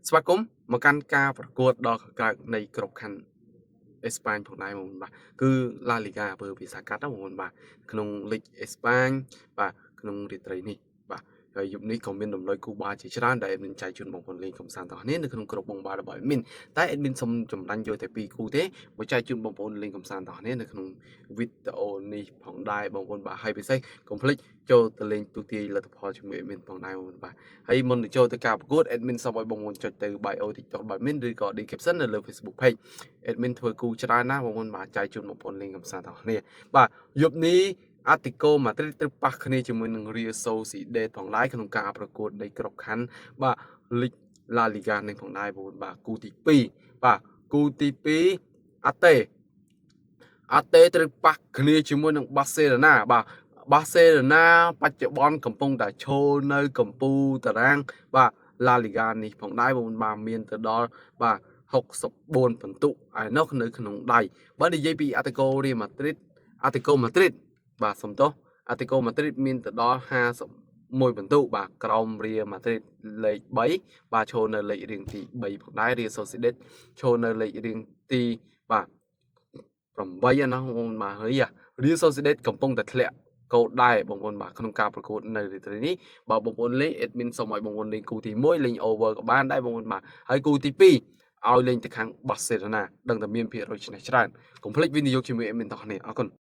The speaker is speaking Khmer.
ស្វាគមន៍មកកាន់ការប្រកួតដ៏កក្រើកនៃក្របខ័ណ្ឌអេស្ប៉ាញផងដែរបងប្អូនបាទគឺ La Liga អំពើភាសាកាត់ណាបងប្អូនបាទក្នុងលីកអេស្ប៉ាញបាទក្នុងរាត្រីនេះបាទហើយយប់នេះក៏មានដំណើរគូបាជាច្រើនដែលមានចែកជូនបងប្អូនលេងកំសាន្តទាំងគ្នានៅក្នុងក្រុមបងបារបស់ admin តែ admin សុំចម្រាញ់យកតែ2គូទេមកចែកជូនបងប្អូនលេងកំសាន្តទាំងគ្នានៅក្នុងវីដេអូនេះផងដែរបងប្អូនបាទហើយពិសេសកុំភ្លេចចូលទៅលេងទូទាយលទ្ធផលជាមួយ admin ផងដែរបងប្អូនបាទហើយមុននឹងចូលទៅការប្រកួត admin សូមឲ្យបងប្អូនចុចទៅ bio TikTok របស់ admin ឬក៏ description នៅលើ Facebook page admin ធ្វើគូច្រើនណាស់បងប្អូនបាទចែកជូនបងប្អូនលេងកំសាន្តទាំងគ្នាបាទយប់នេះអាទីកូម៉ាឌ្រីតត្រូវប៉ះគ្នាជាមួយនឹង Real Sociedad ផងដែរក្នុងការប្រកួតនៃក្របខ័ណ្ឌបាទលីក La Liga នេះផងដែរបងប្អូនបាទគូទី2បាទគូទី2អាតេត្រូវប៉ះគ្នាជាមួយនឹង Barcelona បាទ Barcelona បច្ចុប្បន្នកំពុងតែឈរនៅកំពូលតារាងបាទ La Liga នេះផងដែរបងប្អូនបាទមានទៅដល់បាទ64ពិន្ទុឯនោះនៅក្នុងដៃបើនិយាយពីអាទីកូរៀលម៉ាឌ្រីតបាទសំទោសអាទីកូម៉ាឌ្រីតមានទៅដល់51ពិន្ទុបាទក្រោមរៀលម៉ាឌ្រីតលេខ3បាទឈរនៅលេខរៀងទី3ផងដែររៀលសូស៊ីដេតឈរនៅលេខរៀងទីបាទ8ណាបងប្អូនបាទហើយរៀលសូស៊ីដេតកំពុងតែធ្លាក់កោតដែរបងប្អូនបាទក្នុងការប្រកួតនៅរាត្រីនេះបើបងប្អូនលេង admin សូមឲ្យបងប្អូនលេងគូទី1លេង over ក៏បានដែរបងប្អូនបាទហើយគូទី2ឲ្យលេងទៅខាង Barcelona ដឹងតែមានភាគរយឈ្នះច្រើនកុំភ្លេចវិនិយោគជាមួយ admin ទាំងគ្នាអរគុណ